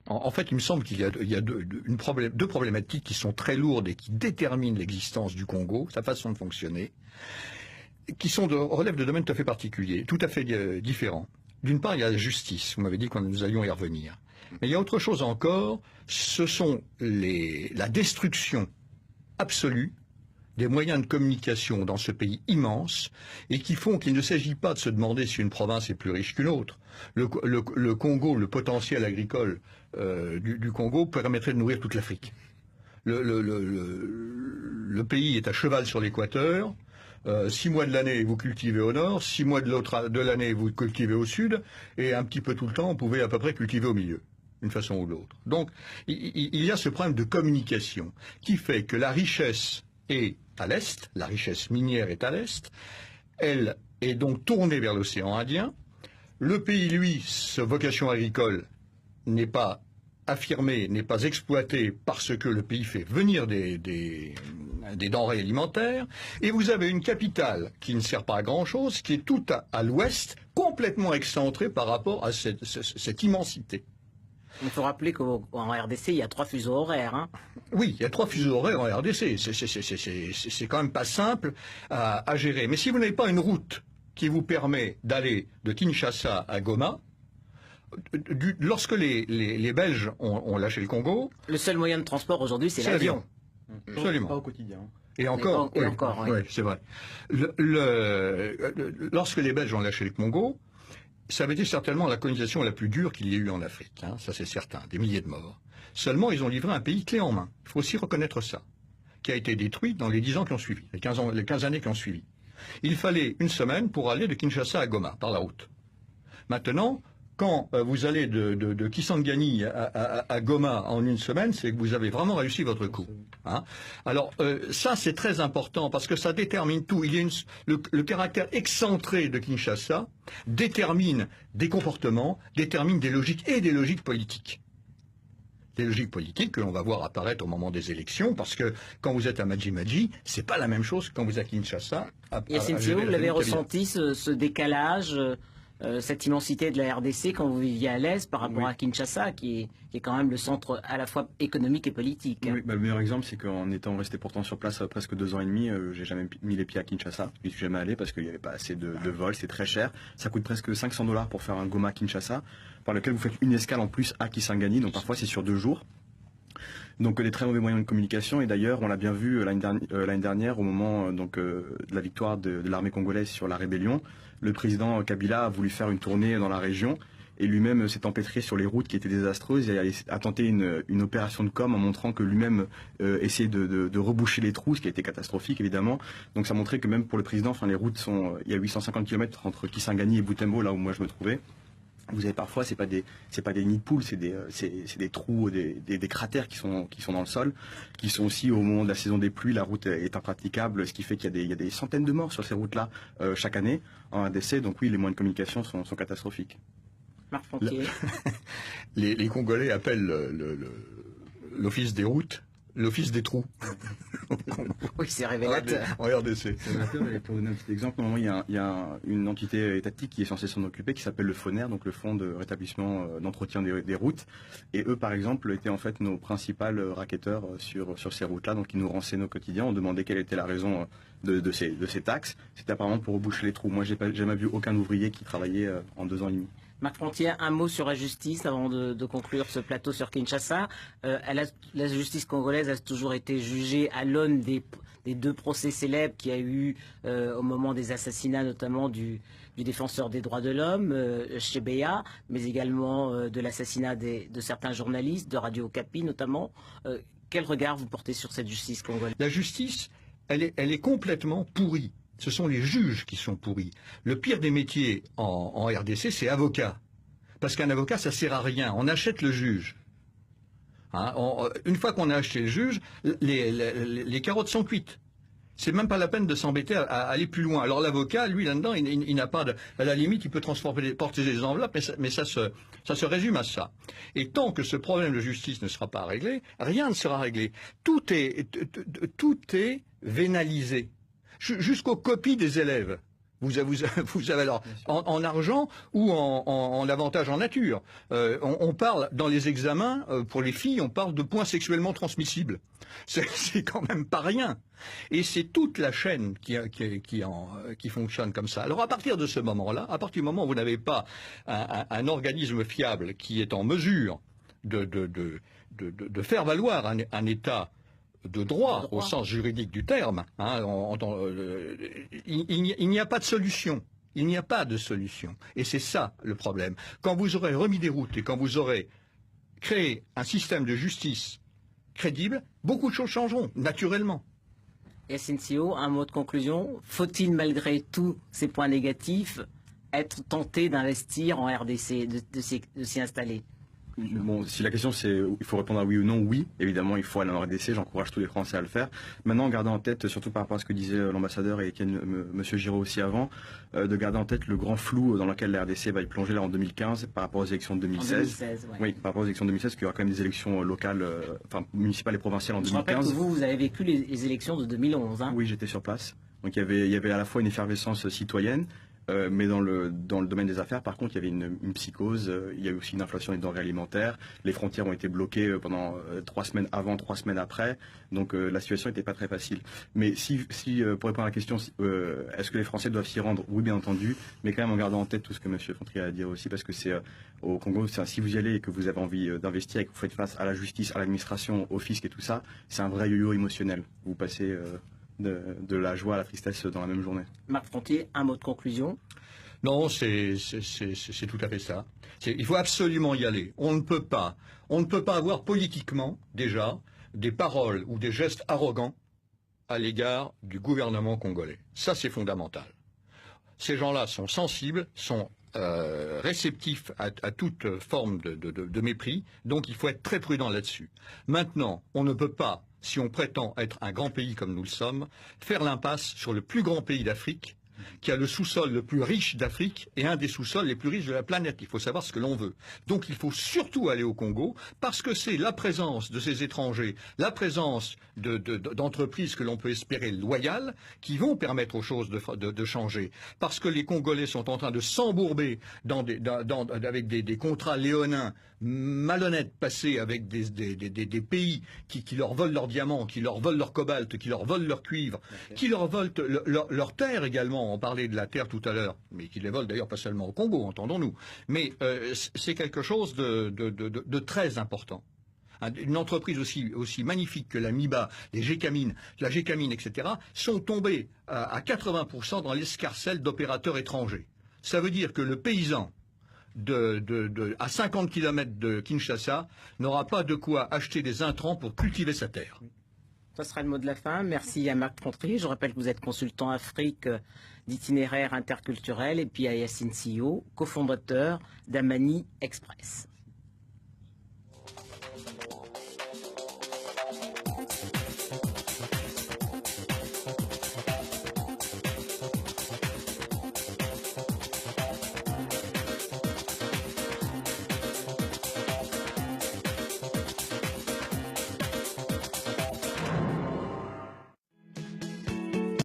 En fait, il me semble qu'il y a deux problématiques qui sont très lourdes et qui déterminent l'existence du Congo, sa façon de fonctionner, qui relèvent de domaines tout à fait particuliers, tout à fait différents. D'une part, il y a la justice. Vous m'avez dit que nous allions y revenir. Mais il y a autre chose encore, ce sont la destruction absolue des moyens de communication dans ce pays immense et qui font qu'il ne s'agit pas de se demander si une province est plus riche qu'une autre. Le Congo, le potentiel agricole du Congo permettrait de nourrir toute l'Afrique. Le pays est à cheval sur l'équateur. 6 mois de l'année, vous cultivez au nord, 6 mois de l'année, vous cultivez au sud, et un petit peu tout le temps, vous pouvez à peu près cultiver au milieu, d'une façon ou de l'autre. Donc, il y a ce problème de communication qui fait que la richesse est à l'est, la richesse minière est à l'est, elle est donc tournée vers l'océan Indien. Le pays, lui, sa vocation agricole n'est pas affirmée, n'est pas exploitée parce que le pays fait venir des denrées alimentaires, et vous avez une capitale qui ne sert pas à grand-chose, qui est tout à l'ouest, complètement excentrée par rapport à cette immensité. Il faut rappeler qu'en RDC, il y a 3 fuseaux horaires. Hein. Oui, il y a 3 fuseaux horaires en RDC. C'est quand même pas simple à gérer. Mais si vous n'avez pas une route qui vous permet d'aller de Kinshasa à Goma, lorsque les Belges ont lâché le Congo... Le seul moyen de transport aujourd'hui, c'est l'avion. Absolument. Pas au quotidien. Et encore, oui, c'est vrai. Lorsque les Belges ont lâché le Congo, ça avait été certainement la colonisation la plus dure qu'il y ait eu en Afrique, hein, ça c'est certain, des milliers de morts. Seulement, ils ont livré un pays clé en main, il faut aussi reconnaître ça, qui a été détruit dans les 10 ans qui ont suivi, les 15 années qui ont suivi. Il fallait une semaine pour aller de Kinshasa à Goma, par la route. Maintenant, quand vous allez de Kisangani à Goma en une semaine, c'est que vous avez vraiment réussi votre coup. Hein. Alors ça c'est très important parce que ça détermine tout. Le caractère excentré de Kinshasa détermine des comportements, détermine des logiques et des logiques politiques. Des logiques politiques que l'on va voir apparaître au moment des élections, parce que quand vous êtes à Maji-Maji, c'est pas la même chose que quand vous êtes à Kinshasa. Yassine Sio, vous l'avez ressenti ce décalage cette immensité de la RDC quand vous viviez à l'Est par rapport à Kinshasa, qui est quand même le centre à la fois économique et politique. Oui, le meilleur exemple, c'est qu'en étant resté pourtant sur place presque 2 ans et demi, j'ai jamais mis les pieds à Kinshasa. Je suis jamais allé parce qu'il n'y avait pas assez de vols, c'est très cher. Ça coûte presque $500 pour faire un Goma-Kinshasa, par lequel vous faites une escale en plus à Kisangani, donc parfois c'est sur 2 jours. Donc des très mauvais moyens de communication, et d'ailleurs on l'a bien vu l'année dernière au moment de la victoire de l'armée congolaise sur la rébellion. Le président Kabila a voulu faire une tournée dans la région et lui-même s'est empêtré sur les routes qui étaient désastreuses et a tenté une opération de com en montrant que lui-même essayait de reboucher les trous, ce qui a été catastrophique évidemment. Donc ça montrait que même pour le président, les routes il y a 850 km entre Kisangani et Butembo, là où moi je me trouvais. Vous avez parfois, c'est pas des nids de poules, c'est des trous, des cratères qui sont dans le sol, qui sont aussi au moment de la saison des pluies, la route est impraticable, ce qui fait qu'il y a des centaines de morts sur ces routes-là chaque année en RDC. Donc oui, les moyens de communication sont catastrophiques. Marc Frontier. Les Congolais appellent l'office des routes l'office des trous. Oui, c'est révélateur. En RDC. C'est révélateur, et pour donner un petit exemple, normalement, il y a une entité étatique qui est censée s'en occuper, qui s'appelle le FONER, donc le Fonds de rétablissement d'entretien des routes. Et eux, par exemple, étaient en fait nos principaux racketteurs sur ces routes-là, donc ils nous renseignaient au quotidien, on demandait quelle était la raison de ces taxes. C'était apparemment pour reboucher les trous. Moi, j'ai jamais vu aucun ouvrier qui travaillait en 2 ans et demi. Marc Frontier, un mot sur la justice avant de conclure ce plateau sur Kinshasa. La justice congolaise a toujours été jugée à l'aune des 2 procès célèbres qu'il y a eu au moment des assassinats, notamment du défenseur des droits de l'homme, Chebeya, mais également de l'assassinat de certains journalistes, de Radio Okapi notamment. Quel regard vous portez sur cette justice congolaise? La justice, elle est complètement pourrie. Ce sont les juges qui sont pourris. Le pire des métiers en RDC, c'est avocat. Parce qu'un avocat, ça sert à rien. On achète le juge. Hein, une fois qu'on a acheté le juge, les carottes sont cuites. C'est même pas la peine de s'embêter à aller plus loin. Alors l'avocat, lui, là-dedans, il n'a pas à la limite, il peut porter des enveloppes, mais ça se résume à ça. Et tant que ce problème de justice ne sera pas réglé, rien ne sera réglé. Tout est vénalisé. Jusqu'aux copies des élèves. Vous avez alors en argent ou en avantage en nature. On parle dans les examens pour les filles, on parle de points sexuellement transmissibles. C'est quand même pas rien. Et c'est toute la chaîne qui fonctionne comme ça. Alors à partir de ce moment-là, à partir du moment où vous n'avez pas un organisme fiable qui est en mesure de faire valoir un État de droit au sens juridique du terme, il n'y a pas de solution. Il n'y a pas de solution. Et c'est ça le problème. Quand vous aurez remis des routes et quand vous aurez créé un système de justice crédible, beaucoup de choses changeront, naturellement. Yacine Sio, un mot de conclusion. Faut-il, malgré tous ces points négatifs, être tenté d'investir en RDC, de s'y installer? Bon, si la question c'est il faut répondre à oui ou non, oui, évidemment il faut aller en RDC, j'encourage tous les Français à le faire. Maintenant, gardez en tête, surtout par rapport à ce que disait l'ambassadeur et Monsieur Giraud aussi avant, de garder en tête le grand flou dans lequel la RDC va y plonger là en 2015 par rapport aux élections de 2016. En 2016, ouais. Oui, par rapport aux élections de 2016, parce qu'il y aura quand même des élections locales, municipales et provinciales en 2015. Je rappelle que vous avez vécu les élections de 2011. Hein. Oui, j'étais sur place. Donc il y avait à la fois une effervescence citoyenne, mais dans le domaine des affaires, par contre, il y avait une psychose, il y a eu aussi une inflation des denrées alimentaires, les frontières ont été bloquées pendant 3 semaines avant, 3 semaines après, donc la situation n'était pas très facile. Mais si pour répondre à la question, est-ce que les Français doivent s'y rendre? Oui, bien entendu, mais quand même en gardant en tête tout ce que M. Fontry a à dire aussi, parce que c'est au Congo, si vous y allez et que vous avez envie d'investir et que vous faites face à la justice, à l'administration, au fisc et tout ça, c'est un vrai yo-yo émotionnel. Vous passez de la joie à la tristesse dans la même journée. Marc Frontier, un mot de conclusion. Non, c'est tout à fait ça. Il faut absolument y aller. On ne peut pas avoir politiquement, déjà, des paroles ou des gestes arrogants à l'égard du gouvernement congolais. Ça, c'est fondamental. Ces gens-là sont sensibles, sont réceptifs à toute forme de mépris, donc il faut être très prudent là-dessus. Maintenant, on ne peut pas, si on prétend être un grand pays comme nous le sommes, faire l'impasse sur le plus grand pays d'Afrique, qui a le sous-sol le plus riche d'Afrique et un des sous-sols les plus riches de la planète. Il faut savoir ce que l'on veut. Donc il faut surtout aller au Congo parce que c'est la présence de ces étrangers, la présence d'entreprises que l'on peut espérer loyales qui vont permettre aux choses de changer. Parce que les Congolais sont en train de s'embourber avec des contrats léonins malhonnêtes passés avec des pays qui leur volent leurs diamants, qui leur volent leur cobalt, qui leur volent leur cuivre, qui leur volent leur terre également. On parlait de la terre tout à l'heure, mais qui les volent d'ailleurs pas seulement au Congo, entendons-nous. Mais c'est quelque chose de très important. Une entreprise aussi magnifique que la MIBA, la Gécamine, etc., sont tombées à 80% dans l'escarcelle d'opérateurs étrangers. Ça veut dire que le paysan à 50 km de Kinshasa n'aura pas de quoi acheter des intrants pour cultiver sa terre. Ce sera le mot de la fin. Merci à Marc Frontier. Je rappelle que vous êtes consultant Afrique d'itinéraire interculturel et puis à Yacine Sio, cofondateur d'Amani Express.